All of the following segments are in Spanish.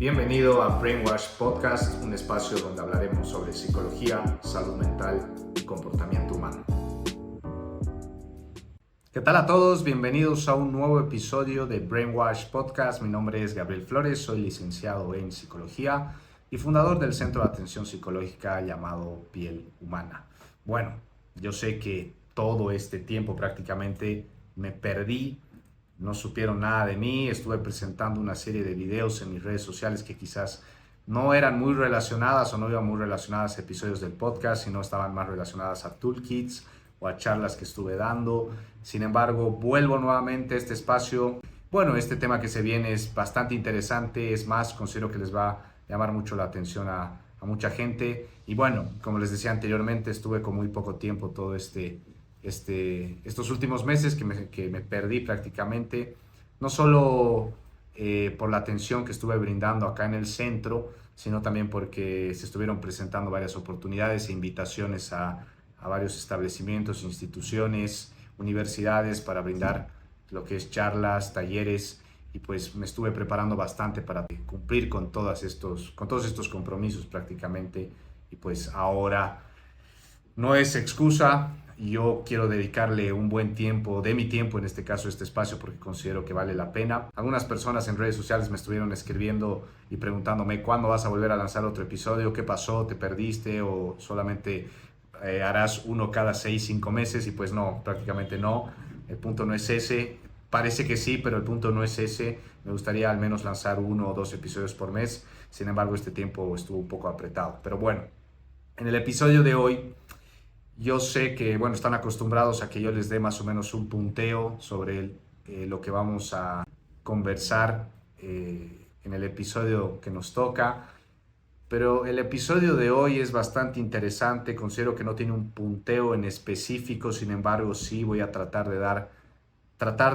Bienvenido a Brainwash Podcast, un espacio donde hablaremos sobre psicología, salud mental y comportamiento humano. ¿Qué tal a todos? Bienvenidos a un nuevo episodio de Brainwash Podcast. Mi nombre es Gabriel Flores, soy licenciado en psicología y fundador del Centro de Atención Psicológica llamado Piel Humana. Bueno, yo sé que todo este tiempo prácticamente me perdí. No supieron nada de mí, estuve presentando una serie de videos en mis redes sociales que quizás no eran muy relacionadas o no iban muy relacionadas a episodios del podcast, sino estaban más relacionadas a toolkits o a charlas que estuve dando. Sin embargo, vuelvo nuevamente a este espacio. Bueno, este tema que se viene es bastante interesante, es más, considero que les va a llamar mucho la atención a mucha gente. Y bueno, como les decía anteriormente, estuve con muy poco tiempo todo estos últimos meses que me perdí prácticamente, no solo por la atención que estuve brindando acá en el centro, sino también porque se estuvieron presentando varias oportunidades e invitaciones a varios establecimientos, instituciones, universidades para brindar lo que es charlas, talleres, y pues me estuve preparando bastante para cumplir con todos estos compromisos prácticamente, y pues ahora no es excusa. Yo quiero dedicarle un buen tiempo, de mi tiempo en este caso, a este espacio porque considero que vale la pena. Algunas personas en redes sociales me estuvieron escribiendo y preguntándome cuándo vas a volver a lanzar otro episodio, qué pasó, te perdiste o solamente harás uno cada 6, 5 meses, y pues no, prácticamente no. El punto no es ese. Parece que sí, pero el punto no es ese. Me gustaría al menos lanzar 1 o 2 episodios por mes. Sin embargo, este tiempo estuvo un poco apretado. Pero bueno, en el episodio de hoy, yo sé que, bueno, están acostumbrados a que yo les dé más o menos un punteo sobre lo que vamos a conversar en el episodio que nos toca, pero el episodio de hoy es bastante interesante. Considero que no tiene un punteo en específico, sin embargo, sí voy a tratar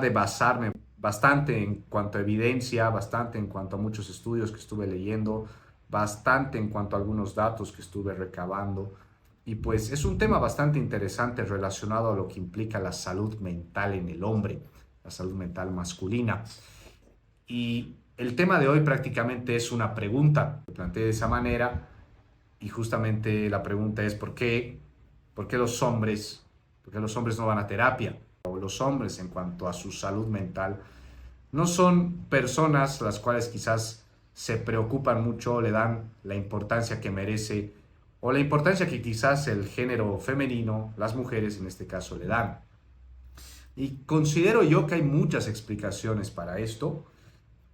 de basarme bastante en cuanto a evidencia, bastante en cuanto a muchos estudios que estuve leyendo, bastante en cuanto a algunos datos que estuve recabando. Y pues es un tema bastante interesante relacionado a lo que implica la salud mental en el hombre, la salud mental masculina. Y el tema de hoy prácticamente es una pregunta. Lo planteé de esa manera y justamente la pregunta es ¿por qué los hombres no van a terapia? O los hombres en cuanto a su salud mental no son personas las cuales quizás se preocupan mucho, le dan la importancia que merece o la importancia que quizás el género femenino, las mujeres en este caso, le dan. Y considero yo que hay muchas explicaciones para esto,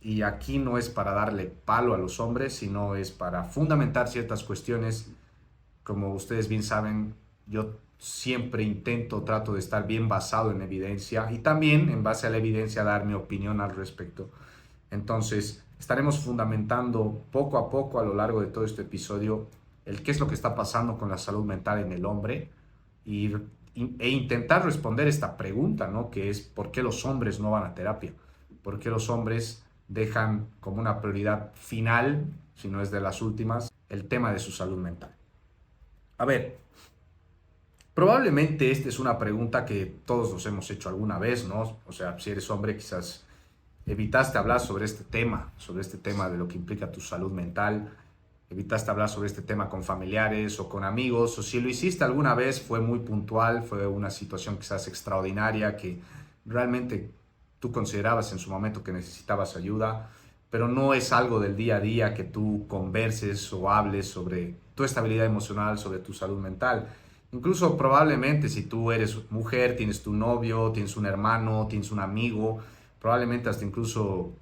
y aquí no es para darle palo a los hombres, sino es para fundamentar ciertas cuestiones. Como ustedes bien saben, yo siempre trato de estar bien basado en evidencia y también en base a la evidencia dar mi opinión al respecto. Entonces, estaremos fundamentando poco a poco a lo largo de todo este episodio el qué es lo que está pasando con la salud mental en el hombre e intentar responder esta pregunta, ¿no? Que es ¿por qué los hombres no van a terapia? ¿Por qué los hombres dejan como una prioridad final, si no es de las últimas, el tema de su salud mental? A ver, probablemente esta es una pregunta que todos nos hemos hecho alguna vez, ¿no? O sea, si eres hombre, quizás evitaste hablar sobre este tema de lo que implica tu salud mental, evitaste hablar sobre este tema con familiares o con amigos, o si lo hiciste alguna vez fue muy puntual, fue una situación quizás extraordinaria que realmente tú considerabas en su momento que necesitabas ayuda, pero no es algo del día a día que tú converses o hables sobre tu estabilidad emocional, sobre tu salud mental. Incluso probablemente si tú eres mujer, tienes tu novio, tienes un hermano, tienes un amigo, probablemente hasta incluso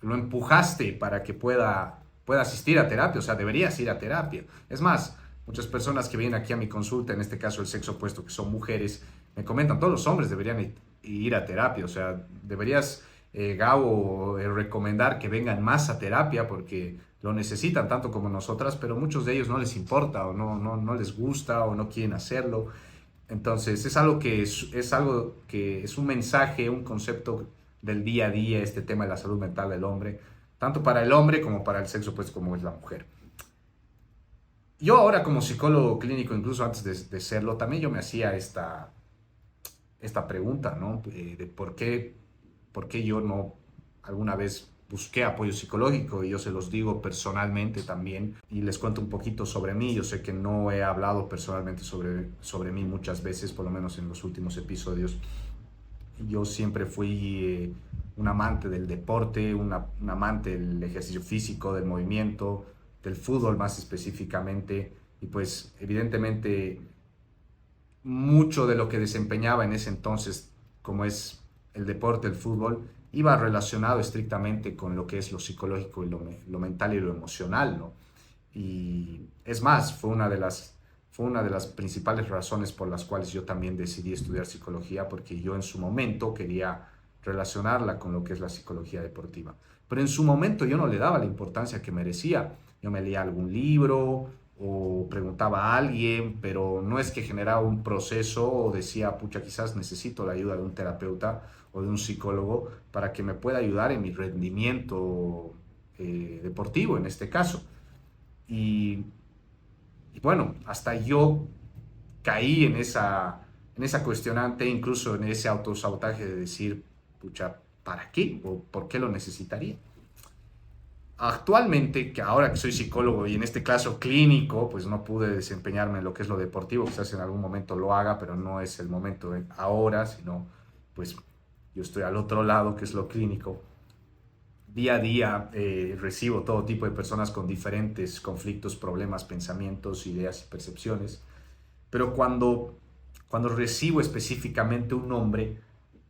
lo empujaste para que pueda asistir a terapia, o sea, deberías ir a terapia. Es más, muchas personas que vienen aquí a mi consulta, en este caso el sexo opuesto, que son mujeres, me comentan, todos los hombres deberían ir a terapia, o sea, deberías, Gabo, recomendar que vengan más a terapia porque lo necesitan tanto como nosotras, pero muchos de ellos no les importa o no les gusta o no quieren hacerlo. Entonces, es algo que es un mensaje, un concepto del día a día, este tema de la salud mental del hombre, tanto para el hombre como para el sexo, pues como es la mujer. Yo ahora como psicólogo clínico, incluso antes de serlo, también yo me hacía esta pregunta, ¿no? De por qué yo no alguna vez busqué apoyo psicológico y yo se los digo personalmente también y les cuento un poquito sobre mí. Yo sé que no he hablado personalmente sobre mí muchas veces, por lo menos en los últimos episodios. Yo siempre fui un amante del deporte, un amante del ejercicio físico, del movimiento, del fútbol más específicamente. Y pues evidentemente mucho de lo que desempeñaba en ese entonces, como es el deporte, el fútbol, iba relacionado estrictamente con lo que es lo psicológico y lo mental y lo emocional, ¿no? Y es más, fue una de las principales razones por las cuales yo también decidí estudiar psicología, porque yo en su momento quería relacionarla con lo que es la psicología deportiva. Pero en su momento yo no le daba la importancia que merecía. Yo me leía algún libro o preguntaba a alguien, pero no es que generaba un proceso o decía, pucha, quizás necesito la ayuda de un terapeuta o de un psicólogo para que me pueda ayudar en mi rendimiento deportivo en este caso. Y, y bueno, hasta yo caí en esa cuestionante, incluso en ese autosabotaje de decir, pucha, ¿para qué? ¿O por qué lo necesitaría? Actualmente, que ahora que soy psicólogo y en este caso clínico, pues no pude desempeñarme en lo que es lo deportivo, quizás en algún momento lo haga, pero no es el momento ahora, sino pues yo estoy al otro lado, que es lo clínico. Día a día recibo todo tipo de personas con diferentes conflictos, problemas, pensamientos, ideas y percepciones, pero cuando recibo específicamente un nombre,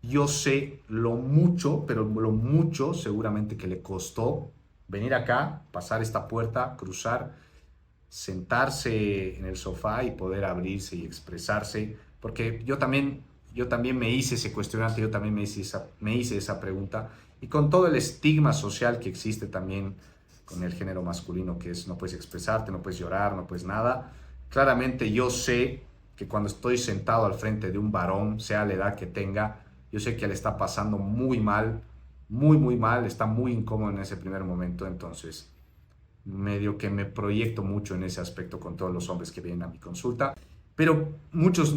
yo sé lo mucho, pero lo mucho seguramente que le costó venir acá, pasar esta puerta, cruzar, sentarse en el sofá y poder abrirse y expresarse, porque yo también me hice ese cuestionante, yo también me hice esa pregunta, y con todo el estigma social que existe también con el género masculino, que es no puedes expresarte, no puedes llorar, no puedes nada, claramente yo sé que cuando estoy sentado al frente de un varón, sea la edad que tenga, yo sé que le está pasando muy mal, muy mal, está muy incómodo en ese primer momento, entonces medio que me proyecto mucho en ese aspecto con todos los hombres que vienen a mi consulta. Pero muchos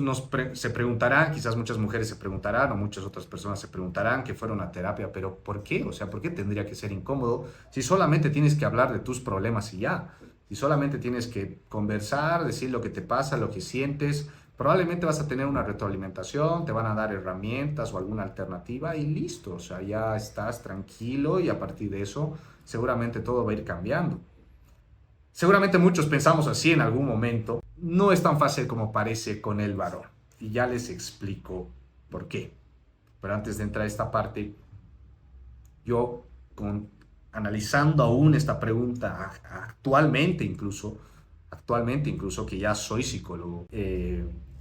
se preguntarán, quizás muchas mujeres se preguntarán o muchas otras personas se preguntarán que fueron a terapia, pero ¿por qué? O sea, ¿por qué tendría que ser incómodo si solamente tienes que hablar de tus problemas y ya? Si solamente tienes que conversar, decir lo que te pasa, lo que sientes, probablemente vas a tener una retroalimentación, te van a dar herramientas o alguna alternativa y listo, o sea, ya estás tranquilo y a partir de eso seguramente todo va a ir cambiando. Seguramente muchos pensamos así en algún momento. No es tan fácil como parece con el varón. Y ya les explico por qué. Pero antes de entrar a esta parte, yo analizando aún esta pregunta actualmente incluso que ya soy psicólogo,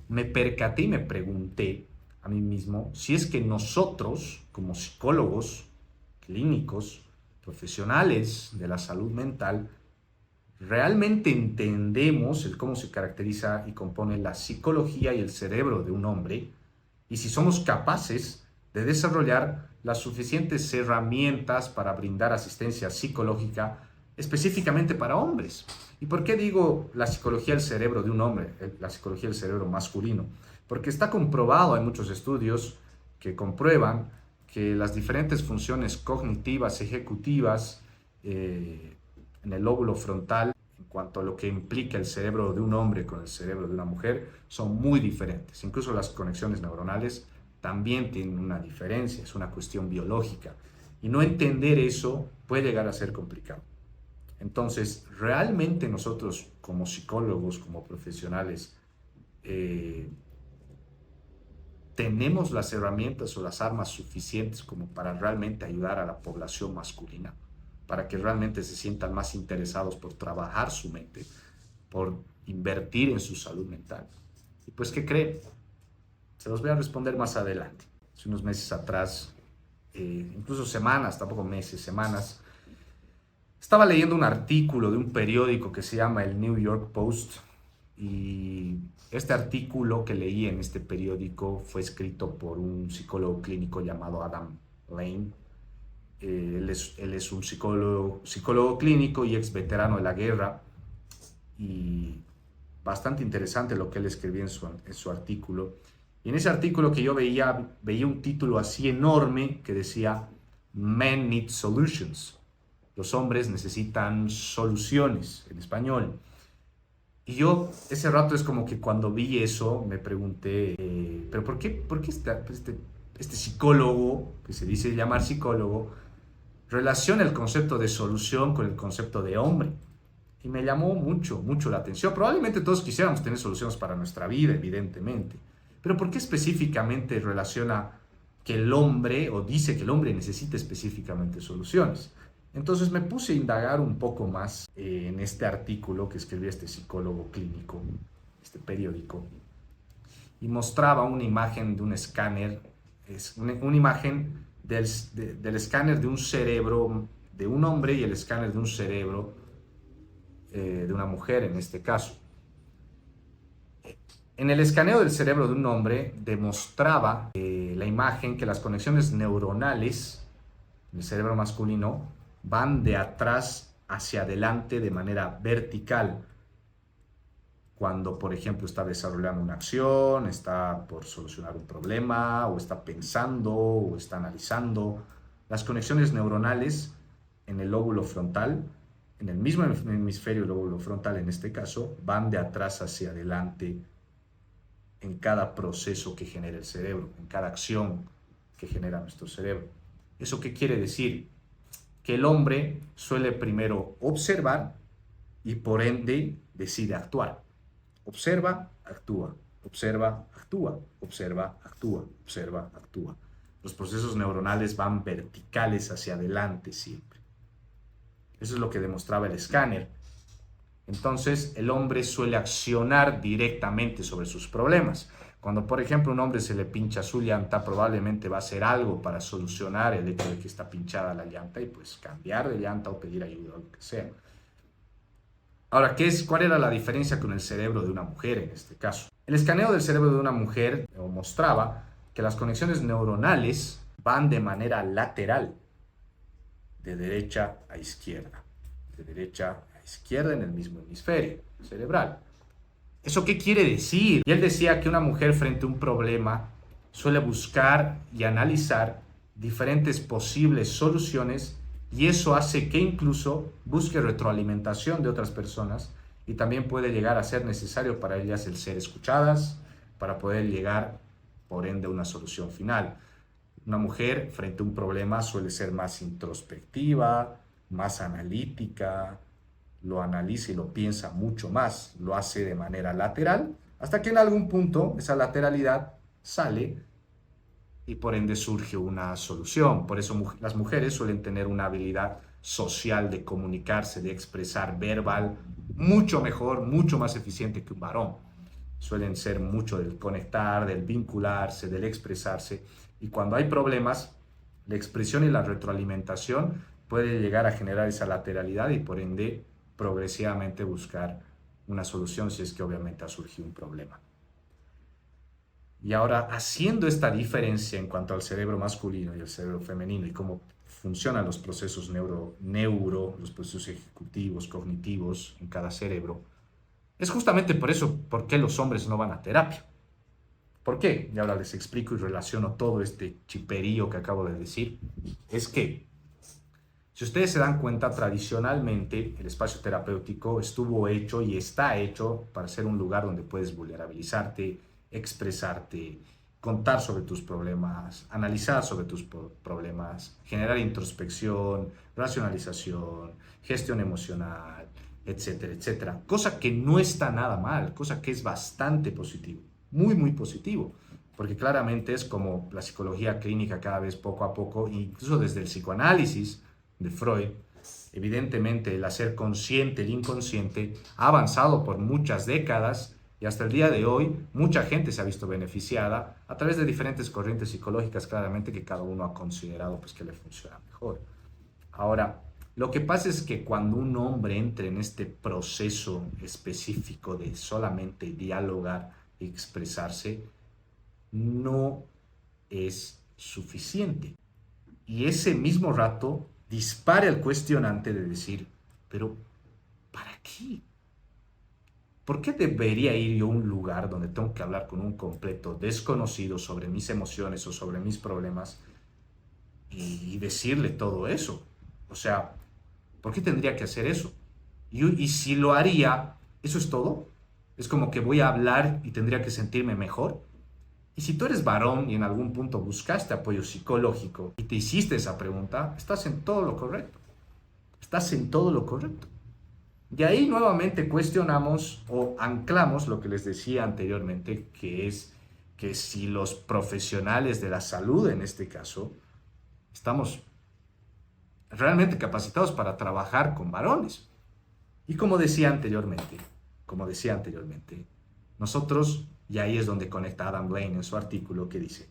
me percaté y me pregunté a mí mismo si es que nosotros como psicólogos clínicos, profesionales de la salud mental, realmente entendemos el cómo se caracteriza y compone la psicología y el cerebro de un hombre y si somos capaces de desarrollar las suficientes herramientas para brindar asistencia psicológica específicamente para hombres. ¿Y por qué digo la psicología del cerebro de un hombre, la psicología del cerebro masculino? Porque está comprobado, hay muchos estudios que comprueban que las diferentes funciones cognitivas, ejecutivas, en el lóbulo frontal, en cuanto a lo que implica el cerebro de un hombre con el cerebro de una mujer, son muy diferentes. Incluso las conexiones neuronales también tienen una diferencia, es una cuestión biológica. Y no entender eso puede llegar a ser complicado. Entonces, realmente nosotros como psicólogos, como profesionales, tenemos las herramientas o las armas suficientes como para realmente ayudar a la población masculina, para que realmente se sientan más interesados por trabajar su mente, por invertir en su salud mental. Y pues, ¿qué creen? Se los voy a responder más adelante. Hace unos meses atrás, incluso semanas, tampoco meses, semanas, estaba leyendo un artículo de un periódico que se llama el New York Post y este artículo que leí en este periódico fue escrito por un psicólogo clínico llamado Adam Lane. Él es un psicólogo clínico y ex veterano de la guerra y bastante interesante lo que él escribió en su artículo. Y en ese artículo que yo veía un título así enorme que decía Men need solutions. Los hombres necesitan soluciones, en español. Y yo, ese rato es como que cuando vi eso, me pregunté, ¿pero por qué este psicólogo, que se dice llamar psicólogo, relaciona el concepto de solución con el concepto de hombre? Y me llamó mucho, mucho la atención. Probablemente todos quisiéramos tener soluciones para nuestra vida, evidentemente. Pero ¿por qué específicamente relaciona que el hombre, o dice que el hombre necesita específicamente soluciones? Entonces me puse a indagar un poco más en este artículo que escribió este psicólogo clínico, este periódico, y mostraba una imagen de un escáner, una imagen del escáner de un cerebro de un hombre y el escáner de un cerebro de una mujer en este caso. En el escaneo del cerebro de un hombre demostraba la imagen que las conexiones neuronales en el cerebro masculino van de atrás hacia adelante de manera vertical. Cuando, por ejemplo, está desarrollando una acción, está por solucionar un problema, o está pensando, o está analizando, las conexiones neuronales en el lóbulo frontal, en el mismo hemisferio lóbulo frontal en este caso, van de atrás hacia adelante en cada proceso que genera el cerebro, en cada acción que genera nuestro cerebro. ¿Eso qué quiere decir? Que el hombre suele primero observar y por ende decide actuar. Observa, actúa, observa, actúa, observa, actúa, observa, actúa. Los procesos neuronales van verticales hacia adelante siempre. Eso es lo que demostraba el escáner. Entonces, el hombre suele accionar directamente sobre sus problemas. Cuando, por ejemplo, a un hombre se le pincha su llanta, probablemente va a hacer algo para solucionar el hecho de que está pinchada la llanta y pues cambiar de llanta o pedir ayuda o lo que sea. Ahora, ¿cuál era la diferencia con el cerebro de una mujer en este caso? El escaneo del cerebro de una mujer mostraba que las conexiones neuronales van de manera lateral, de derecha a izquierda, de derecha a izquierda en el mismo hemisferio cerebral. ¿Eso qué quiere decir? Y él decía que una mujer frente a un problema suele buscar y analizar diferentes posibles soluciones y eso hace que incluso busque retroalimentación de otras personas y también puede llegar a ser necesario para ellas el ser escuchadas para poder llegar, por ende, a una solución final. Una mujer frente a un problema suele ser más introspectiva, más analítica, lo analiza y lo piensa mucho más, lo hace de manera lateral, hasta que en algún punto esa lateralidad sale y por ende surge una solución. Por eso las mujeres suelen tener una habilidad social de comunicarse, de expresar verbal, mucho mejor, mucho más eficiente que un varón. Suelen ser mucho del conectar, del vincularse, del expresarse. Y cuando hay problemas, la expresión y la retroalimentación puede llegar a generar esa lateralidad y por ende progresivamente buscar una solución si es que obviamente ha surgido un problema. Y ahora, haciendo esta diferencia en cuanto al cerebro masculino y el cerebro femenino y cómo funcionan los procesos los procesos ejecutivos, cognitivos en cada cerebro, es justamente por eso por qué los hombres no van a terapia. ¿Por qué? Y ahora les explico y relaciono todo este chiperío que acabo de decir. Es que, si ustedes se dan cuenta, tradicionalmente el espacio terapéutico estuvo hecho y está hecho para ser un lugar donde puedes vulnerabilizarte, expresarte, contar sobre tus problemas, analizar sobre tus problemas, generar introspección, racionalización, gestión emocional, etcétera, etcétera. Cosa que no está nada mal, cosa que es bastante positivo, muy, muy positivo, porque claramente es como la psicología clínica cada vez poco a poco, incluso desde el psicoanálisis de Freud, evidentemente el hacer consciente el inconsciente ha avanzado por muchas décadas y hasta el día de hoy mucha gente se ha visto beneficiada a través de diferentes corrientes psicológicas, claramente que cada uno ha considerado pues, que le funciona mejor. Ahora, lo que pasa es que cuando un hombre entra en este proceso específico de solamente dialogar y expresarse, no es suficiente. Y ese mismo rato dispara el cuestionante de decir, pero ¿para qué? ¿Por qué debería ir yo a un lugar donde tengo que hablar con un completo desconocido sobre mis emociones o sobre mis problemas y decirle todo eso. O sea, ¿por qué tendría que hacer eso? Y si lo haría, ¿eso es todo? Es como que voy a hablar y tendría que sentirme mejor. Y si tú eres varón y en algún punto buscaste apoyo psicológico y te hiciste esa pregunta, estás en todo lo correcto. Estás en todo lo correcto. De ahí nuevamente cuestionamos o anclamos lo que les decía anteriormente, que es que si los profesionales de la salud, en este caso, estamos realmente capacitados para trabajar con varones. Y como decía anteriormente, nosotros, y ahí es donde conecta Adam Blaine en su artículo que dice,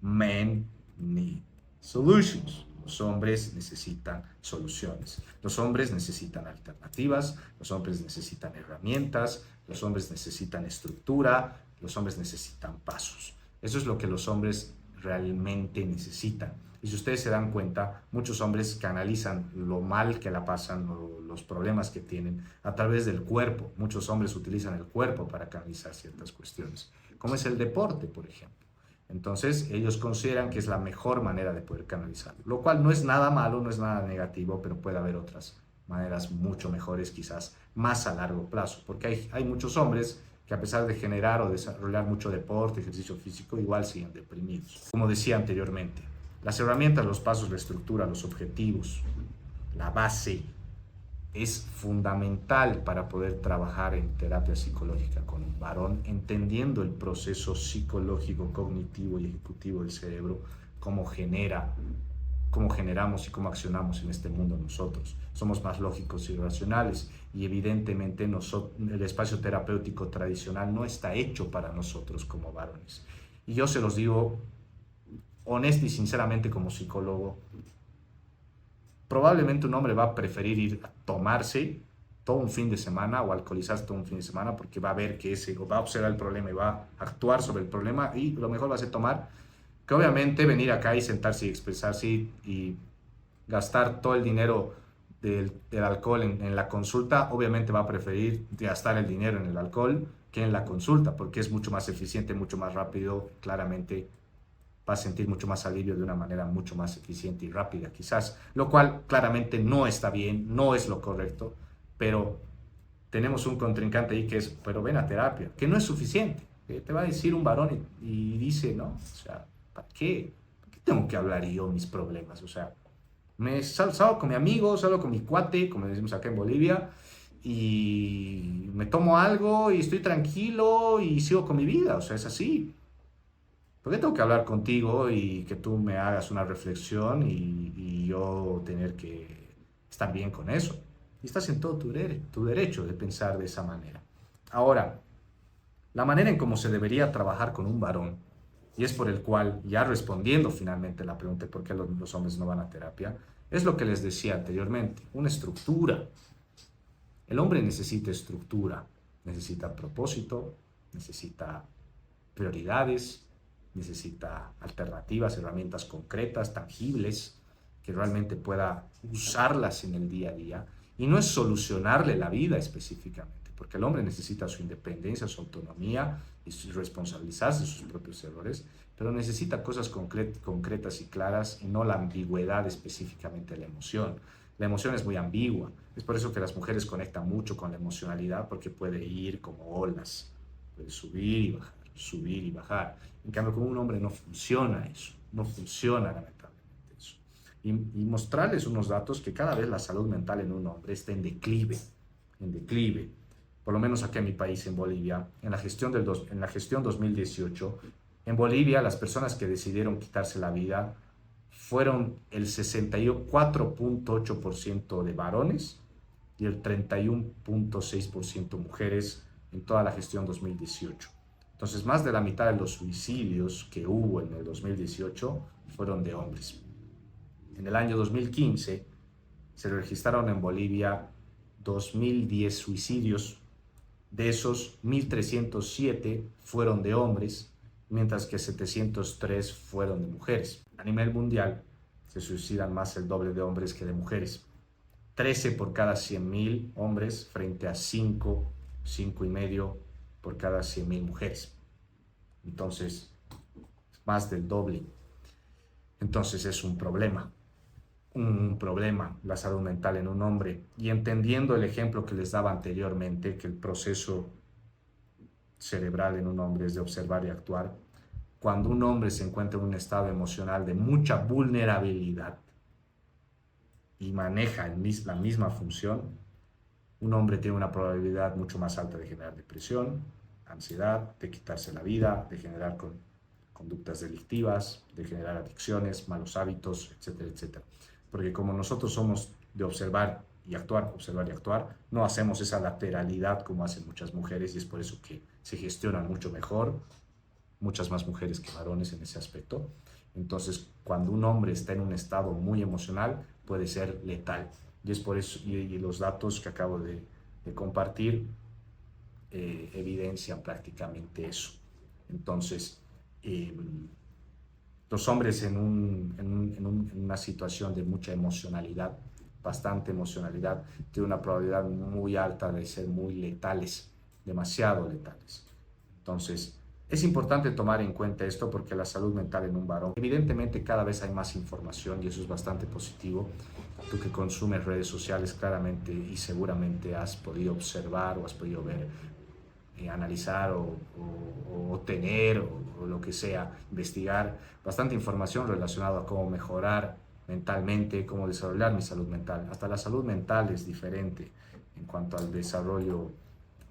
Men need solutions. Los hombres necesitan soluciones. Los hombres necesitan alternativas, los hombres necesitan herramientas, los hombres necesitan estructura, los hombres necesitan pasos. Eso es lo que los hombres realmente necesitan. Y si ustedes se dan cuenta, muchos hombres canalizan lo mal que la pasan o los problemas que tienen a través del cuerpo. Muchos hombres utilizan el cuerpo para canalizar ciertas cuestiones, como es el deporte, por ejemplo. Entonces, ellos consideran que es la mejor manera de poder canalizarlo, lo cual no es nada malo, no es nada negativo, pero puede haber otras maneras mucho mejores, quizás más a largo plazo, porque hay muchos hombres que a pesar de generar o desarrollar mucho deporte, ejercicio físico, igual siguen deprimidos. Como decía anteriormente, las herramientas, los pasos, la estructura, los objetivos, la base es fundamental para poder trabajar en terapia psicológica con un varón, entendiendo el proceso psicológico, cognitivo y ejecutivo del cerebro, cómo generamos y cómo accionamos en este mundo nosotros. Somos más lógicos y racionales y evidentemente el espacio terapéutico tradicional no está hecho para nosotros como varones. Y yo se los digo honesto y sinceramente como psicólogo, probablemente un hombre va a preferir ir a tomarse todo un fin de semana o alcoholizarse todo un fin de semana porque va a ver que va a observar el problema y va a actuar sobre el problema y lo mejor va a ser tomar que obviamente venir acá y sentarse y expresarse y gastar todo el dinero del alcohol en la consulta. Obviamente va a preferir gastar el dinero en el alcohol que en la consulta porque es mucho más eficiente, mucho más rápido, claramente va a sentir mucho más alivio de una manera mucho más eficiente y rápida quizás, lo cual claramente no está bien, no es lo correcto, pero tenemos un contrincante ahí que es, pero ven a terapia, que no es suficiente. Te va a decir un varón y dice, ¿no? O sea, ¿para qué? ¿Para qué tengo que hablar yo mis problemas? O sea, salgo con mi amigo, salgo con mi cuate, como decimos acá en Bolivia, y me tomo algo y estoy tranquilo y sigo con mi vida, o sea, es así. ¿Por qué tengo que hablar contigo y que tú me hagas una reflexión y yo tener que estar bien con eso? Y estás en todo tu derecho de pensar de esa manera. Ahora, la manera en cómo se debería trabajar con un varón, y es por el cual, ya respondiendo finalmente la pregunta de por qué los hombres no van a terapia, es lo que les decía anteriormente, una estructura. El hombre necesita estructura, necesita propósito, necesita prioridades, necesita alternativas, herramientas concretas, tangibles, que realmente pueda usarlas en el día a día. Y no es solucionarle la vida específicamente, porque el hombre necesita su independencia, su autonomía y responsabilizarse de sus propios errores, pero necesita cosas concretas y claras y no la ambigüedad específicamente de la emoción. La emoción es muy ambigua, es por eso que las mujeres conectan mucho con la emocionalidad, porque puede ir como olas, puede subir y bajar, subir y bajar. En cambio, con un hombre no funciona eso, no funciona lamentablemente eso. Y mostrarles unos datos que cada vez la salud mental en un hombre está en declive, en declive. Por lo menos aquí en mi país, en Bolivia, en la gestión 2018, en Bolivia las personas que decidieron quitarse la vida fueron el 64.8% de varones y el 31.6% mujeres en toda la gestión 2018. Entonces, más de la mitad de los suicidios que hubo en el 2018 fueron de hombres. En el año 2015 se registraron en Bolivia 2.010 suicidios. De esos, 1.307 fueron de hombres, mientras que 703 fueron de mujeres. A nivel mundial, se suicidan más el doble de hombres que de mujeres. 13 por cada 100.000 hombres frente a 5,5 por cada 100.000 mujeres. Entonces, más del doble. Entonces es un problema la salud mental en un hombre. Y entendiendo el ejemplo que les daba anteriormente, que el proceso cerebral en un hombre es de observar y actuar, cuando un hombre se encuentra en un estado emocional de mucha vulnerabilidad y maneja la misma función, un hombre tiene una probabilidad mucho más alta de generar depresión, ansiedad, de quitarse la vida, de generar conductas delictivas, de generar adicciones, malos hábitos, etcétera, etcétera. Porque como nosotros somos de observar y actuar, no hacemos esa lateralidad como hacen muchas mujeres y es por eso que se gestionan mucho mejor, muchas más mujeres que varones en ese aspecto. Entonces, cuando un hombre está en un estado muy emocional, puede ser letal. Y es por eso, y los datos que acabo de compartir evidencian prácticamente eso. Entonces, eh, los hombres en una situación de mucha emocionalidad, bastante emocionalidad, tienen una probabilidad muy alta de ser muy letales, demasiado letales. Entonces, es importante tomar en cuenta esto porque la salud mental en un varón, evidentemente cada vez hay más información y eso es bastante positivo. Tú que consumes redes sociales claramente y seguramente has podido observar o has podido ver, analizar o tener o lo que sea, investigar bastante información relacionada a cómo mejorar mentalmente, cómo desarrollar mi salud mental. Hasta la salud mental es diferente en cuanto al desarrollo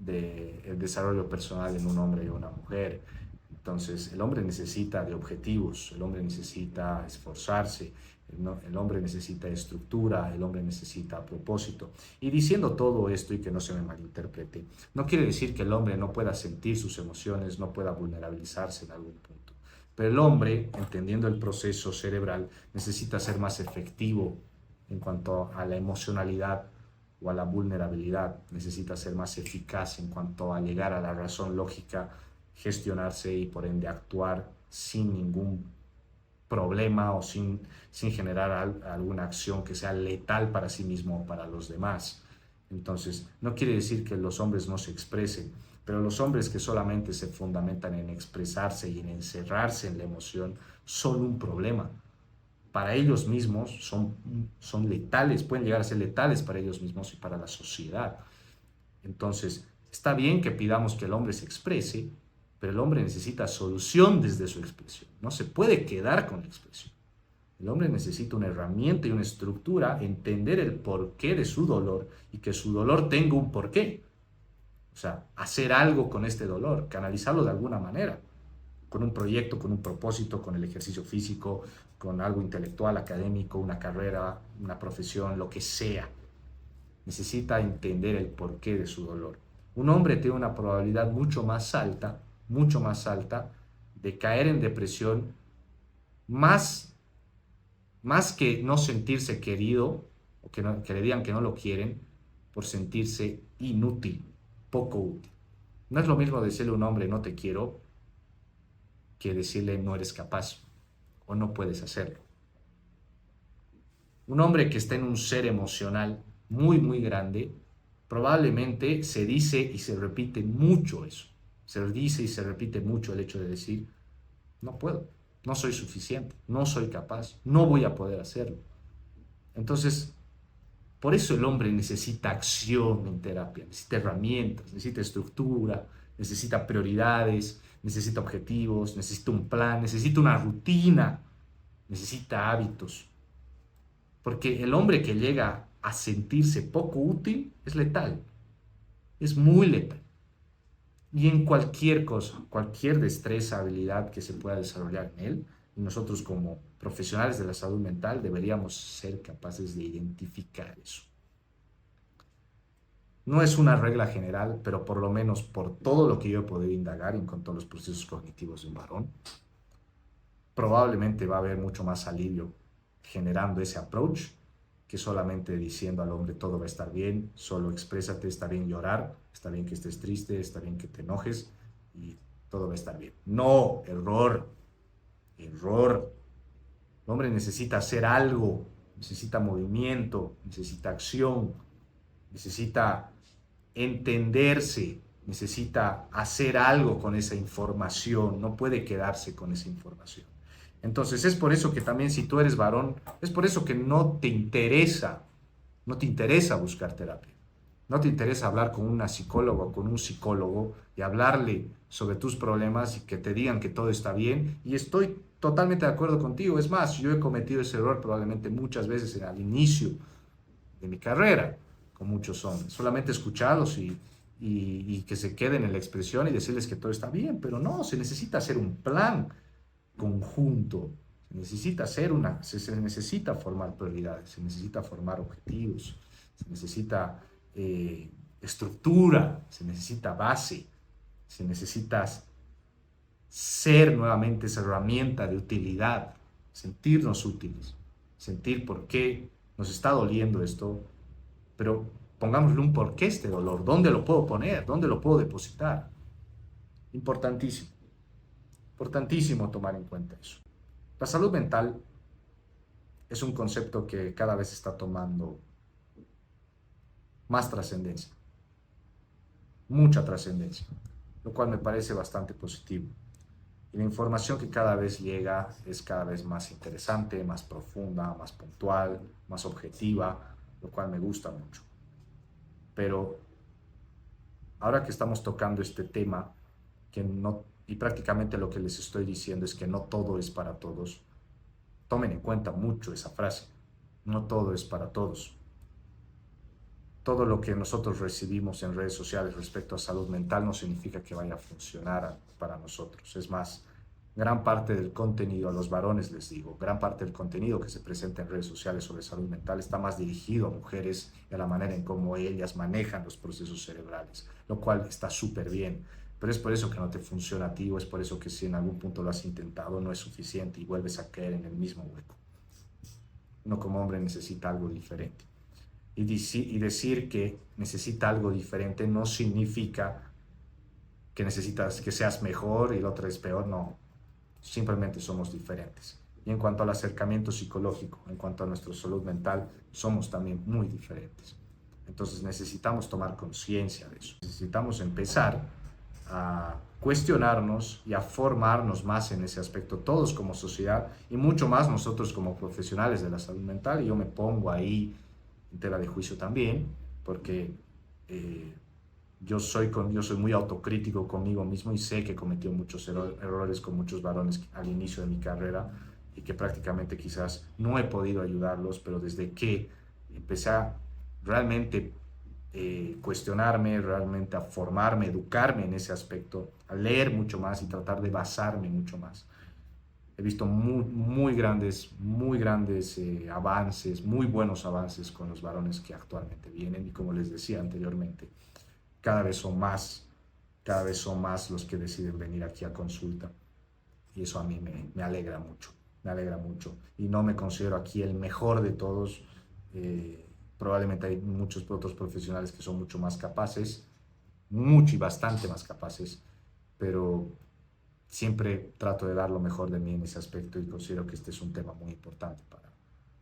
el desarrollo personal en un hombre y una mujer. Entonces, el hombre necesita de objetivos, el hombre necesita esforzarse, el hombre necesita estructura, el hombre necesita propósito. Y diciendo todo esto y que no se me malinterprete, no quiere decir que el hombre no pueda sentir sus emociones, no pueda vulnerabilizarse en algún punto. Pero el hombre, entendiendo el proceso cerebral, necesita ser más efectivo en cuanto a la emocionalidad o a la vulnerabilidad, necesita ser más eficaz en cuanto a llegar a la razón lógica, gestionarse y por ende actuar sin ningún problema o sin generar alguna acción que sea letal para sí mismo o para los demás. Entonces, no quiere decir que los hombres no se expresen, pero los hombres que solamente se fundamentan en expresarse y en encerrarse en la emoción son un problema. Para ellos mismos son letales, pueden llegar a ser letales para ellos mismos y para la sociedad. Entonces, está bien que pidamos que el hombre se exprese, pero el hombre necesita solución desde su expresión. No se puede quedar con la expresión. El hombre necesita una herramienta y una estructura, entender el porqué de su dolor y que su dolor tenga un porqué. O sea, hacer algo con este dolor, canalizarlo de alguna manera, con un proyecto, con un propósito, con el ejercicio físico, con algo intelectual, académico, una carrera, una profesión, lo que sea. Necesita entender el porqué de su dolor. Un hombre tiene una probabilidad mucho más alta, de caer en depresión, más, más que no sentirse querido, o que le digan que no lo quieren, por sentirse inútil, poco útil. No es lo mismo decirle a un hombre no te quiero, que decirle no eres capaz o no puedes hacerlo. Un hombre que está en un ser emocional muy, muy grande, probablemente se dice y se repite mucho eso. Se dice y se repite mucho el hecho de decir, no puedo, no soy suficiente, no soy capaz, no voy a poder hacerlo. Entonces, por eso el hombre necesita acción en terapia, necesita herramientas, necesita estructura, necesita prioridades, necesita objetivos, necesita un plan, necesita una rutina, necesita hábitos. Porque el hombre que llega a sentirse poco útil es letal, es muy letal. Y en cualquier cosa, cualquier destreza, habilidad que se pueda desarrollar en él, y nosotros como profesionales de la salud mental deberíamos ser capaces de identificar eso. No es una regla general, pero por lo menos por todo lo que yo he podido indagar en cuanto a los procesos cognitivos de un varón, probablemente va a haber mucho más alivio generando ese approach que solamente diciendo al hombre todo va a estar bien, solo exprésate, está bien llorar, está bien que estés triste, está bien que te enojes y todo va a estar bien. No, error, error. El hombre necesita hacer algo, necesita movimiento, necesita acción, necesita entenderse, necesita hacer algo con esa información, no puede quedarse con esa información. Entonces es por eso que también si tú eres varón, es por eso que no te interesa buscar terapia. No te interesa hablar con una psicóloga o con un psicólogo y hablarle sobre tus problemas y que te digan que todo está bien. Y estoy totalmente de acuerdo contigo. Es más, yo he cometido ese error probablemente muchas veces al inicio de mi carrera con muchos hombres. Solamente escucharlos y que se queden en la expresión y decirles que todo está bien. Pero no, se necesita hacer un plan conjunto. Se necesita formar prioridades, se necesita formar objetivos, se necesita estructura, se necesita base, se necesita ser nuevamente esa herramienta de utilidad, sentirnos útiles, sentir por qué nos está doliendo esto, pero pongámosle un porqué a este dolor, dónde lo puedo poner, dónde lo puedo depositar. Importantísimo, importantísimo tomar en cuenta eso. La salud mental es un concepto que cada vez está tomando más trascendencia, mucha trascendencia, lo cual me parece bastante positivo. Y la información que cada vez llega es cada vez más interesante, más profunda, más puntual, más objetiva, lo cual me gusta mucho. Pero ahora que estamos tocando este tema, y prácticamente lo que les estoy diciendo es que no todo es para todos, tomen en cuenta mucho esa frase, no todo es para todos. Todo lo que nosotros recibimos en redes sociales respecto a salud mental no significa que vaya a funcionar para nosotros. Es más, gran parte del contenido, a los varones les digo, gran parte del contenido que se presenta en redes sociales sobre salud mental está más dirigido a mujeres y a la manera en cómo ellas manejan los procesos cerebrales, lo cual está súper bien. Pero es por eso que no te funciona a ti, o es por eso que si en algún punto lo has intentado no es suficiente y vuelves a caer en el mismo hueco. Uno como hombre necesita algo diferente. Y decir que necesita algo diferente no significa que necesitas que seas mejor y la otra es peor, no. Simplemente somos diferentes. Y en cuanto al acercamiento psicológico, en cuanto a nuestra salud mental, somos también muy diferentes. Entonces necesitamos tomar conciencia de eso. Necesitamos empezar a cuestionarnos y a formarnos más en ese aspecto, todos como sociedad y mucho más nosotros como profesionales de la salud mental. Y yo me pongo ahí en tela de juicio también, porque yo soy muy autocrítico conmigo mismo y sé que he cometido muchos errores con muchos varones al inicio de mi carrera y que prácticamente quizás no he podido ayudarlos, pero desde que empecé a realmente cuestionarme, realmente a formarme, educarme en ese aspecto, a leer mucho más y tratar de basarme mucho más. He visto muy grandes avances, muy buenos avances con los varones que actualmente vienen y como les decía anteriormente, cada vez son más los que deciden venir aquí a consulta y eso a mí me alegra mucho y no me considero aquí el mejor de todos. Probablemente hay muchos otros profesionales que son mucho más capaces, mucho y bastante más capaces, pero siempre trato de dar lo mejor de mí en ese aspecto y considero que este es un tema muy importante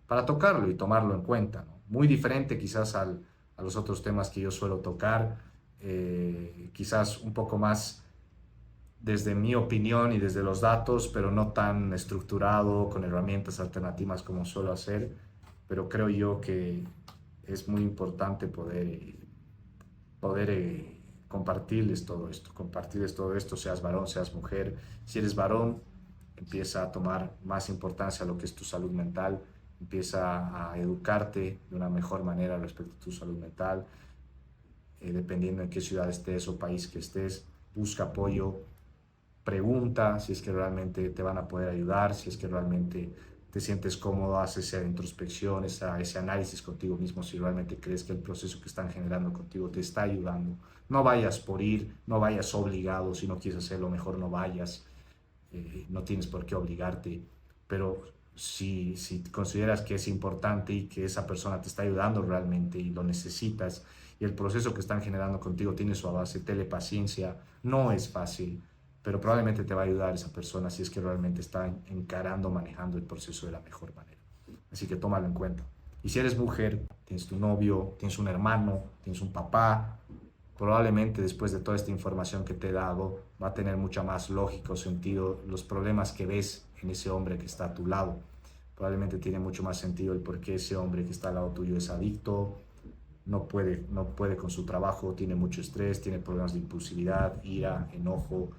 para tocarlo y tomarlo en cuenta, ¿no? Muy diferente quizás a los otros temas que yo suelo tocar, quizás un poco más desde mi opinión y desde los datos, pero no tan estructurado, con herramientas alternativas como suelo hacer, pero creo yo que es muy importante poder compartirles todo esto, seas varón, seas mujer. Si eres varón, empieza a tomar más importancia a lo que es tu salud mental, empieza a educarte de una mejor manera respecto a tu salud mental, dependiendo en qué ciudad estés o país que estés, busca apoyo, pregunta si es que realmente te van a poder ayudar, si es que realmente te sientes cómodo, haces esa introspección, ese análisis contigo mismo, si realmente crees que el proceso que están generando contigo te está ayudando. No vayas por ir, no vayas obligado, si no quieres hacerlo mejor no vayas, no tienes por qué obligarte, pero si consideras que es importante y que esa persona te está ayudando realmente y lo necesitas y el proceso que están generando contigo tiene su base, tenle paciencia, no es fácil, pero probablemente te va a ayudar esa persona si es que realmente está encarando, manejando el proceso de la mejor manera. Así que tómalo en cuenta. Y si eres mujer, tienes tu novio, tienes un hermano, tienes un papá, probablemente después de toda esta información que te he dado, va a tener mucha más lógica o sentido los problemas que ves en ese hombre que está a tu lado. Probablemente tiene mucho más sentido el por qué ese hombre que está al lado tuyo es adicto, no puede con su trabajo, tiene mucho estrés, tiene problemas de impulsividad, ira, enojo,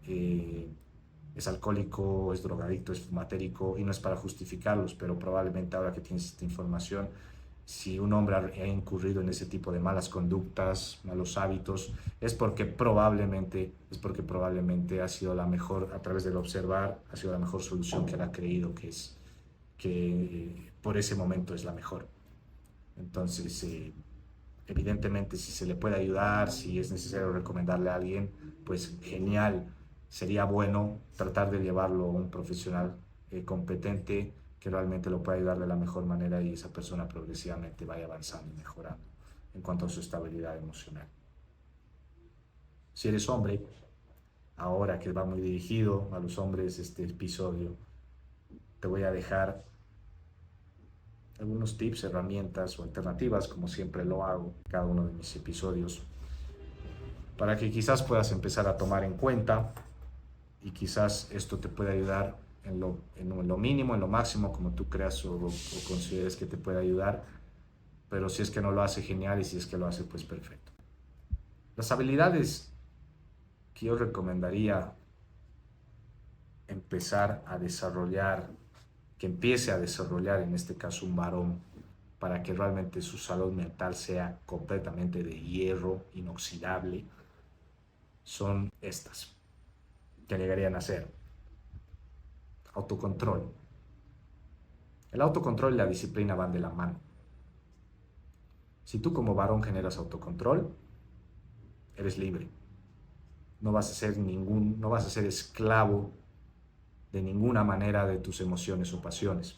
eh, es alcohólico, es drogadicto, es fumatérico, y no es para justificarlos, pero probablemente ahora que tienes esta información, si un hombre ha incurrido en ese tipo de malas conductas, malos hábitos, es porque probablemente ha sido la mejor, a través del observar, ha sido la mejor solución que él ha creído que por ese momento es la mejor. Entonces, evidentemente, si se le puede ayudar, si es necesario recomendarle a alguien, pues genial. Sería bueno tratar de llevarlo a un profesional competente que realmente lo pueda ayudar de la mejor manera y esa persona progresivamente vaya avanzando y mejorando en cuanto a su estabilidad emocional. Si eres hombre, ahora que va muy dirigido a los hombres este episodio, te voy a dejar algunos tips, herramientas o alternativas, como siempre lo hago en cada uno de mis episodios, para que quizás puedas empezar a tomar en cuenta y quizás esto te pueda ayudar en lo mínimo, en lo máximo, como tú creas o consideres que te puede ayudar, pero si es que no lo hace, genial, y si es que lo hace, pues perfecto. Las habilidades que yo recomendaría empezar a desarrollar, que empiece a desarrollar en este caso un varón, para que realmente su salud mental sea completamente de hierro, inoxidable, son estas, que llegarían a ser autocontrol. El autocontrol y la disciplina van de la mano. Si tú como varón generas autocontrol, eres libre. No vas a ser esclavo de ninguna manera de tus emociones o pasiones.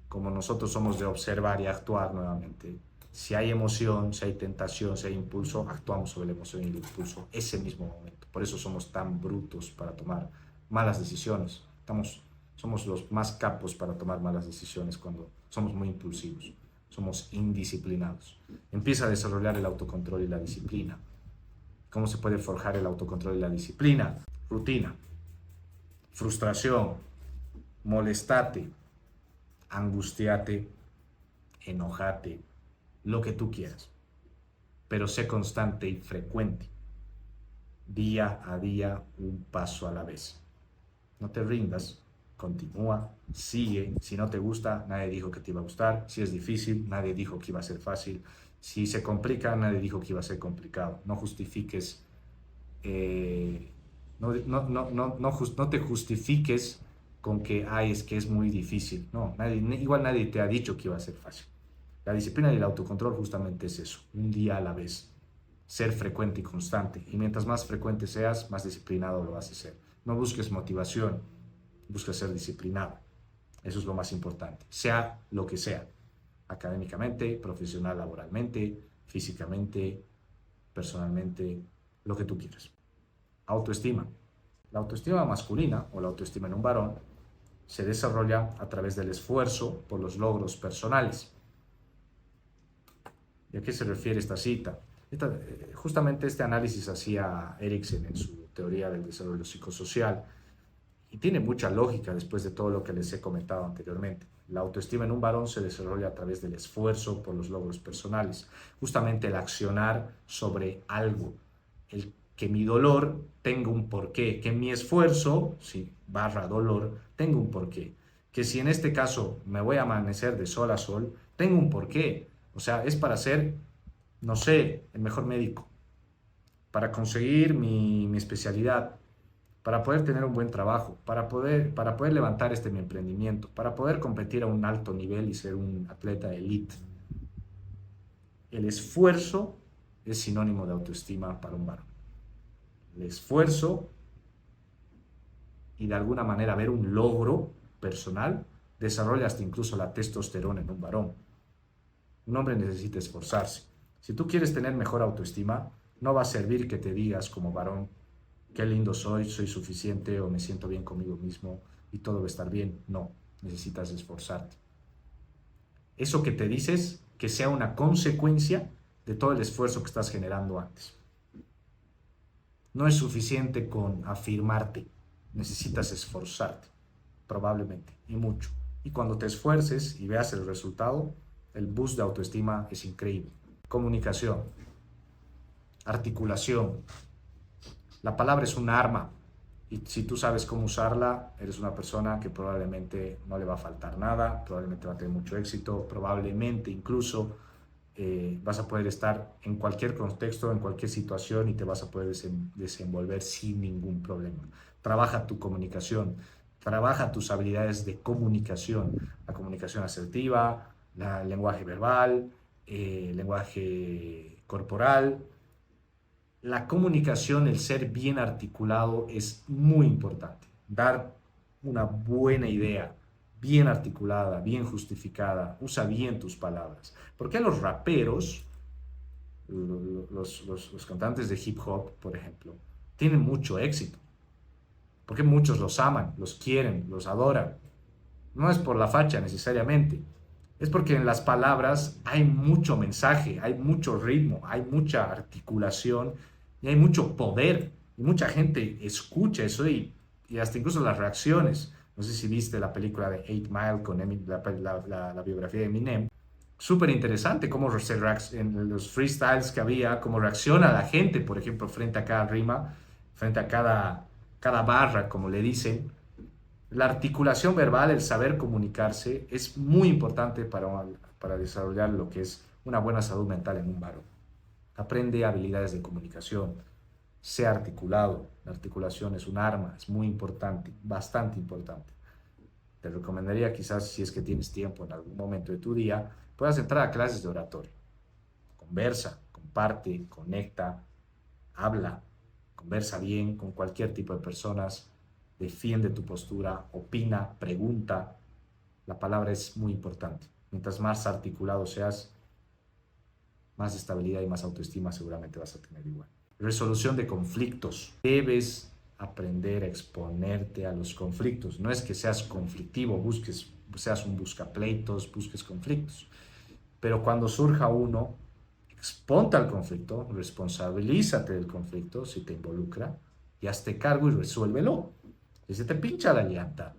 Como nosotros somos de observar y actuar nuevamente, si hay emoción, si hay tentación, si hay impulso, actuamos sobre la emoción y el impulso ese mismo momento. Por eso somos tan brutos para tomar malas decisiones. Somos los más capos para tomar malas decisiones cuando somos muy impulsivos, somos indisciplinados. Empieza a desarrollar el autocontrol y la disciplina. ¿Cómo se puede forjar el autocontrol y la disciplina? Rutina, frustración, molestate, angustiate, enojate, lo que tú quieras. Pero sé constante y frecuente. Día a día, un paso a la vez. No te rindas, continúa, sigue. Si no te gusta, nadie dijo que te iba a gustar. Si es difícil, nadie dijo que iba a ser fácil. Si se complica, nadie dijo que iba a ser complicado. No justifiques, no te justifiques con que, ay, es que es muy difícil. No, igual nadie te ha dicho que iba a ser fácil. La disciplina y el autocontrol justamente es eso, un día a la vez. Ser frecuente y constante. Y mientras más frecuente seas, más disciplinado lo vas a ser. No busques motivación, busca ser disciplinado. Eso es lo más importante. Sea lo que sea. Académicamente, profesional, laboralmente, físicamente, personalmente, lo que tú quieras. Autoestima. La autoestima masculina o la autoestima en un varón se desarrolla a través del esfuerzo por los logros personales. ¿Y a qué se refiere esta cita? Justamente este análisis hacía Erikson en su teoría del desarrollo psicosocial y tiene mucha lógica después de todo lo que les he comentado anteriormente. La autoestima en un varón se desarrolla a través del esfuerzo por los logros personales, justamente el accionar sobre algo, el que mi dolor tenga un porqué, que mi esfuerzo, sí, barra dolor, tenga un porqué, que si en este caso me voy a amanecer de sol a sol, tenga un porqué, o sea, es para ser, no sé, el mejor médico, para conseguir mi especialidad, para poder tener un buen trabajo, para poder levantar mi emprendimiento, para poder competir a un alto nivel y ser un atleta elite. El esfuerzo es sinónimo de autoestima para un varón. El esfuerzo y de alguna manera ver un logro personal desarrolla hasta incluso la testosterona en un varón. Un hombre necesita esforzarse. Si tú quieres tener mejor autoestima, no va a servir que te digas como varón, qué lindo soy suficiente o me siento bien conmigo mismo y todo va a estar bien. No, necesitas esforzarte. Eso que te dices, que sea una consecuencia de todo el esfuerzo que estás generando antes. No es suficiente con afirmarte, necesitas esforzarte, probablemente, y mucho. Y cuando te esfuerces y veas el resultado, el boost de autoestima es increíble. Comunicación, articulación. La palabra es un arma y si tú sabes cómo usarla, eres una persona que probablemente no le va a faltar nada, probablemente va a tener mucho éxito, probablemente incluso vas a poder estar en cualquier contexto, en cualquier situación y te vas a poder desenvolver sin ningún problema. Trabaja tu comunicación, trabaja tus habilidades de comunicación, la comunicación asertiva, el lenguaje verbal, lenguaje corporal. La comunicación, el ser bien articulado es muy importante. Dar una buena idea, bien articulada, bien justificada, usa bien tus palabras. Porque los raperos, los cantantes de hip hop, por ejemplo, tienen mucho éxito? Porque muchos los aman, los quieren, los adoran. No es por la facha necesariamente, es porque en las palabras hay mucho mensaje, hay mucho ritmo, hay mucha articulación y hay mucho poder. Y mucha gente escucha eso y hasta incluso las reacciones. No sé si viste la película de 8 Mile con la biografía de Eminem. Súper interesante cómo en los freestyles que había, cómo reacciona la gente, por ejemplo, frente a cada rima, frente a cada barra, como le dicen. La articulación verbal, el saber comunicarse, es muy importante para desarrollar lo que es una buena salud mental en un varón. Aprende habilidades de comunicación, sea articulado. La articulación es un arma, es muy importante, bastante importante. Te recomendaría quizás, si es que tienes tiempo en algún momento de tu día, puedas entrar a clases de oratorio. Conversa, comparte, conecta, habla, conversa bien con cualquier tipo de personas, defiende tu postura, opina, pregunta. La palabra es muy importante. Mientras más articulado seas, más estabilidad y más autoestima seguramente vas a tener igual. Resolución de conflictos. Debes aprender a exponerte a los conflictos. No es que seas conflictivo, seas un buscapleitos, busques conflictos. Pero cuando surja uno, exponte al conflicto, responsabilízate del conflicto si te involucra y hazte cargo y resuélvelo. Si se te pincha la llanta,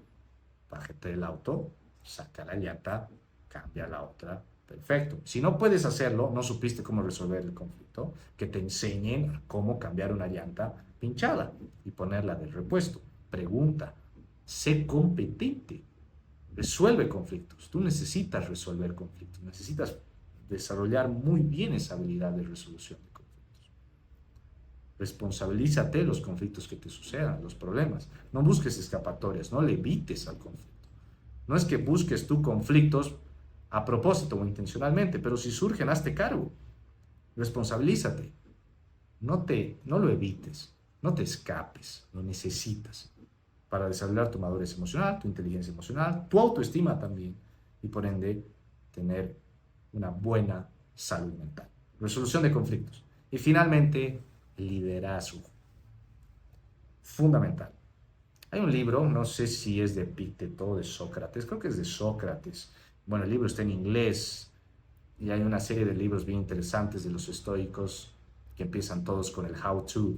bájate del auto, saca la llanta, cambia la otra, perfecto. Si no puedes hacerlo, no supiste cómo resolver el conflicto, que te enseñen a cómo cambiar una llanta pinchada y ponerla de repuesto. Pregunta, sé competente, resuelve conflictos. Tú necesitas resolver conflictos, necesitas desarrollar muy bien esa habilidad de resolución de conflictos. Responsabilízate de los conflictos que te sucedan, los problemas. No busques escapatorias, no le evites al conflicto. No es que busques tú conflictos a propósito o intencionalmente, pero si surgen, hazte cargo. Responsabilízate. No lo evites, no te escapes, lo necesitas para desarrollar tu madurez emocional, tu inteligencia emocional, tu autoestima también y por ende tener una buena salud mental. Resolución de conflictos. Y finalmente, liderazgo. Fundamental. Hay un libro, no sé si es de Epicteto o de Sócrates, creo que es de Sócrates. Bueno, el libro está en inglés y hay una serie de libros bien interesantes de los estoicos que empiezan todos con el how to.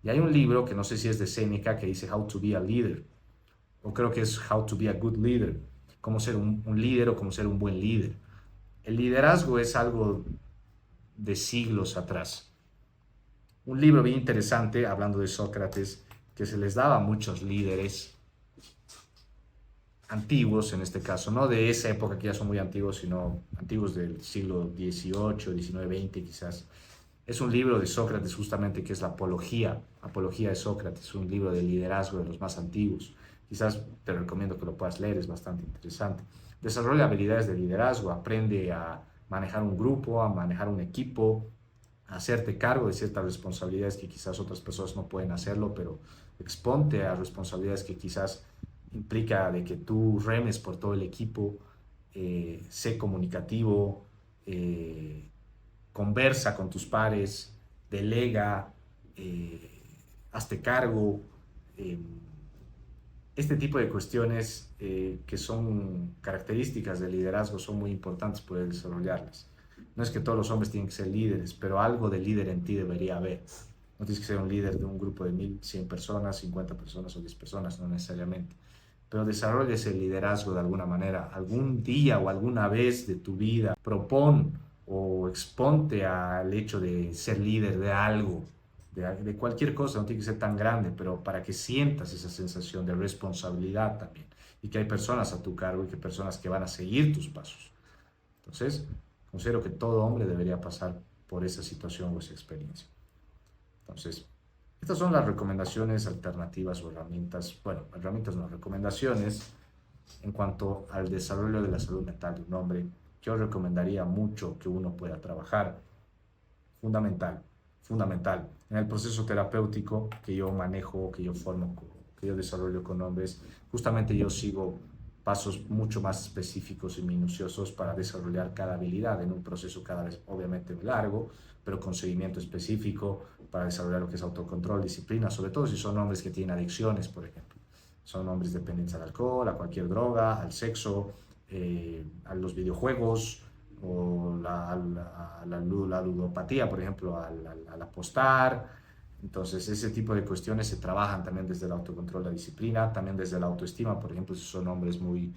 Y hay un libro que no sé si es de Séneca que dice How to be a leader, o creo que es How to be a good leader, cómo ser un líder o cómo ser un buen líder. El liderazgo es algo de siglos atrás. Un libro bien interesante, hablando de Sócrates, que se les daba a muchos líderes antiguos, en este caso, no de esa época que ya son muy antiguos, sino antiguos del siglo XVIII, XIX, XX quizás. Es un libro de Sócrates justamente que es la Apología de Sócrates, un libro de liderazgo de los más antiguos. Quizás te recomiendo que lo puedas leer, es bastante interesante. Desarrolla habilidades de liderazgo, aprende a manejar un grupo, a manejar un equipo, a hacerte cargo de ciertas responsabilidades que quizás otras personas no pueden hacerlo, pero exponte a responsabilidades que quizás implica de que tú remes por todo el equipo, sé comunicativo, conversa con tus pares, delega, hazte cargo. Eh, este tipo de cuestiones que son características del liderazgo son muy importantes poder desarrollarlas. No es que todos los hombres tienen que ser líderes, pero algo de líder en ti debería haber. No tienes que ser un líder de un grupo de 1000, 100 personas, 50 personas o 10 personas, no necesariamente. Pero desarrolles el liderazgo de alguna manera. Algún día o alguna vez de tu vida propon o exponte al hecho de ser líder de algo, de cualquier cosa, no tiene que ser tan grande, pero para que sientas esa sensación de responsabilidad también. Y que hay personas a tu cargo y que personas que van a seguir tus pasos. Entonces, considero que todo hombre debería pasar por esa situación o esa experiencia. Entonces, estas son las recomendaciones, alternativas o herramientas, bueno, herramientas no, recomendaciones en cuanto al desarrollo de la salud mental de un hombre. Yo recomendaría mucho que uno pueda trabajar. Fundamental, fundamental. En el proceso terapéutico que yo manejo, que yo formo, que yo desarrollo con hombres, justamente yo sigo pasos mucho más específicos y minuciosos para desarrollar cada habilidad en un proceso cada vez obviamente largo, pero con seguimiento específico para desarrollar lo que es autocontrol, disciplina, sobre todo si son hombres que tienen adicciones, por ejemplo. Son hombres dependientes al alcohol, a cualquier droga, al sexo, a los videojuegos, o la ludopatía, por ejemplo, al apostar. Entonces, ese tipo de cuestiones se trabajan también desde el autocontrol, la disciplina, también desde la autoestima, por ejemplo, si son hombres muy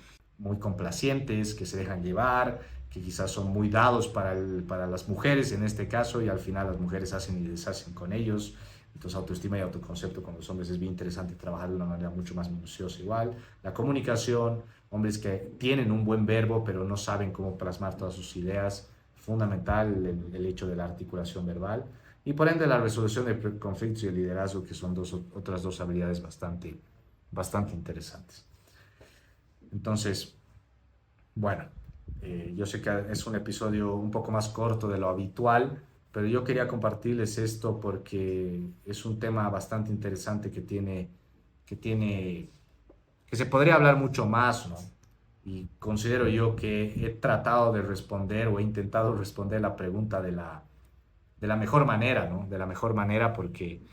complacientes, que se dejan llevar, que quizás son muy dados para las mujeres en este caso, y al final las mujeres hacen y deshacen con ellos. Entonces, autoestima y autoconcepto con los hombres es bien interesante trabajar de una manera mucho más minuciosa igual. La comunicación, hombres que tienen un buen verbo, pero no saben cómo plasmar todas sus ideas, fundamental el hecho de la articulación verbal. Y por ende la resolución de conflictos y el liderazgo, que son otras dos habilidades bastante interesantes. Entonces, bueno, yo sé que es un episodio un poco más corto de lo habitual, pero yo quería compartirles esto porque es un tema bastante interesante que se podría hablar mucho más, ¿no? Y considero yo que he tratado de responder o he intentado responder la pregunta de la mejor manera, ¿no? De la mejor manera porque,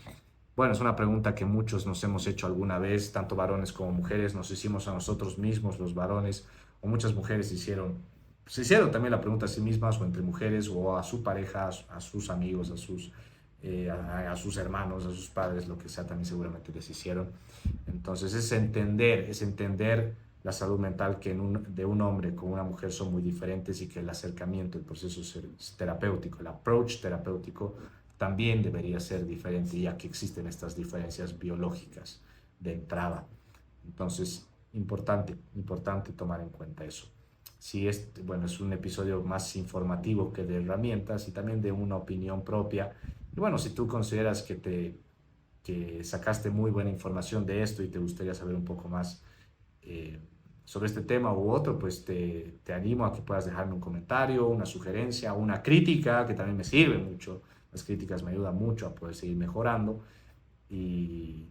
bueno, es una pregunta que muchos nos hemos hecho alguna vez, tanto varones como mujeres, nos hicimos a nosotros mismos, los varones, o muchas mujeres se hicieron también la pregunta a sí mismas o entre mujeres o a su pareja, a sus amigos, a sus hermanos, a sus padres, lo que sea, también seguramente les hicieron. Entonces es entender la salud mental de un hombre con una mujer son muy diferentes y que el acercamiento, el proceso terapéutico, el approach terapéutico también debería ser diferente, ya que existen estas diferencias biológicas de entrada. Entonces, importante tomar en cuenta eso. Si bueno, es un episodio más informativo que de herramientas y también de una opinión propia. Y bueno, si tú consideras que sacaste muy buena información de esto y te gustaría saber un poco más sobre este tema u otro, pues te animo a que puedas dejarme un comentario, una sugerencia, una crítica, que también me sirve mucho. Las críticas me ayudan mucho a poder seguir mejorando y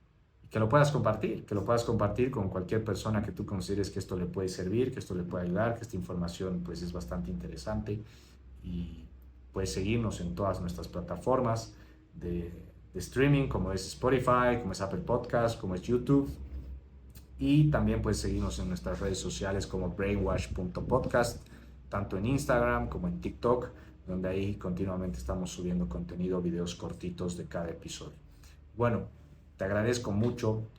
que lo puedas compartir con cualquier persona que tú consideres que esto le puede servir, que esto le puede ayudar, que esta información pues es bastante interesante y puedes seguirnos en todas nuestras plataformas de streaming, como es Spotify, como es Apple Podcast, como es YouTube. Y también puedes seguirnos en nuestras redes sociales como brainwash.podcast, tanto en Instagram como en TikTok, donde ahí continuamente estamos subiendo contenido, videos cortitos de cada episodio. Bueno, te agradezco mucho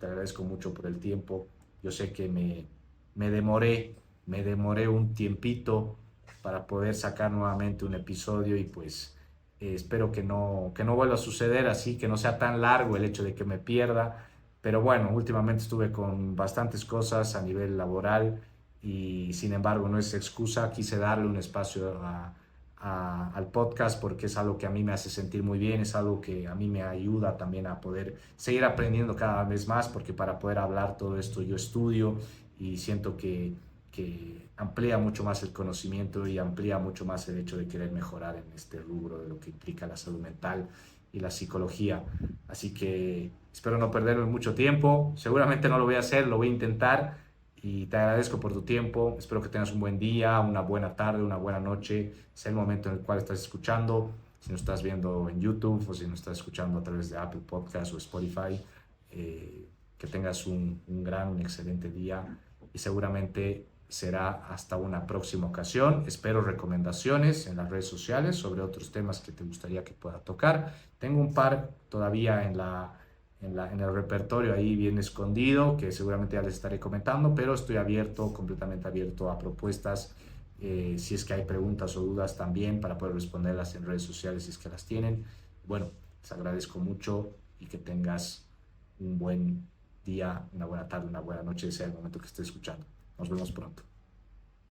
por el tiempo. Yo sé que me demoré un tiempito para poder sacar nuevamente un episodio y pues espero que no vuelva a suceder así, que no sea tan largo el hecho de que me pierda. Pero bueno, últimamente estuve con bastantes cosas a nivel laboral y sin embargo no es excusa. Quise darle un espacio al podcast porque es algo que a mí me hace sentir muy bien, es algo que a mí me ayuda también a poder seguir aprendiendo cada vez más porque para poder hablar todo esto yo estudio y siento que amplía mucho más el conocimiento y amplía mucho más el hecho de querer mejorar en este rubro de lo que implica la salud mental y la psicología. Así que espero no perderme mucho tiempo. Seguramente no lo voy a hacer, lo voy a intentar. Y te agradezco por tu tiempo. Espero que tengas un buen día, una buena tarde, una buena noche. Sea el momento en el cual estás escuchando. Si nos estás viendo en YouTube o si nos estás escuchando a través de Apple Podcast o Spotify. Que tengas un excelente día. Y seguramente será hasta una próxima ocasión. Espero recomendaciones en las redes sociales sobre otros temas que te gustaría que pueda tocar. Tengo un par todavía en el repertorio ahí bien escondido que seguramente ya les estaré comentando, pero estoy abierto, completamente abierto a propuestas. Si es que hay preguntas o dudas también para poder responderlas en redes sociales si es que las tienen. Bueno, les agradezco mucho y que tengas un buen día, una buena tarde, una buena noche, sea el momento que estés escuchando. Nos vemos pronto.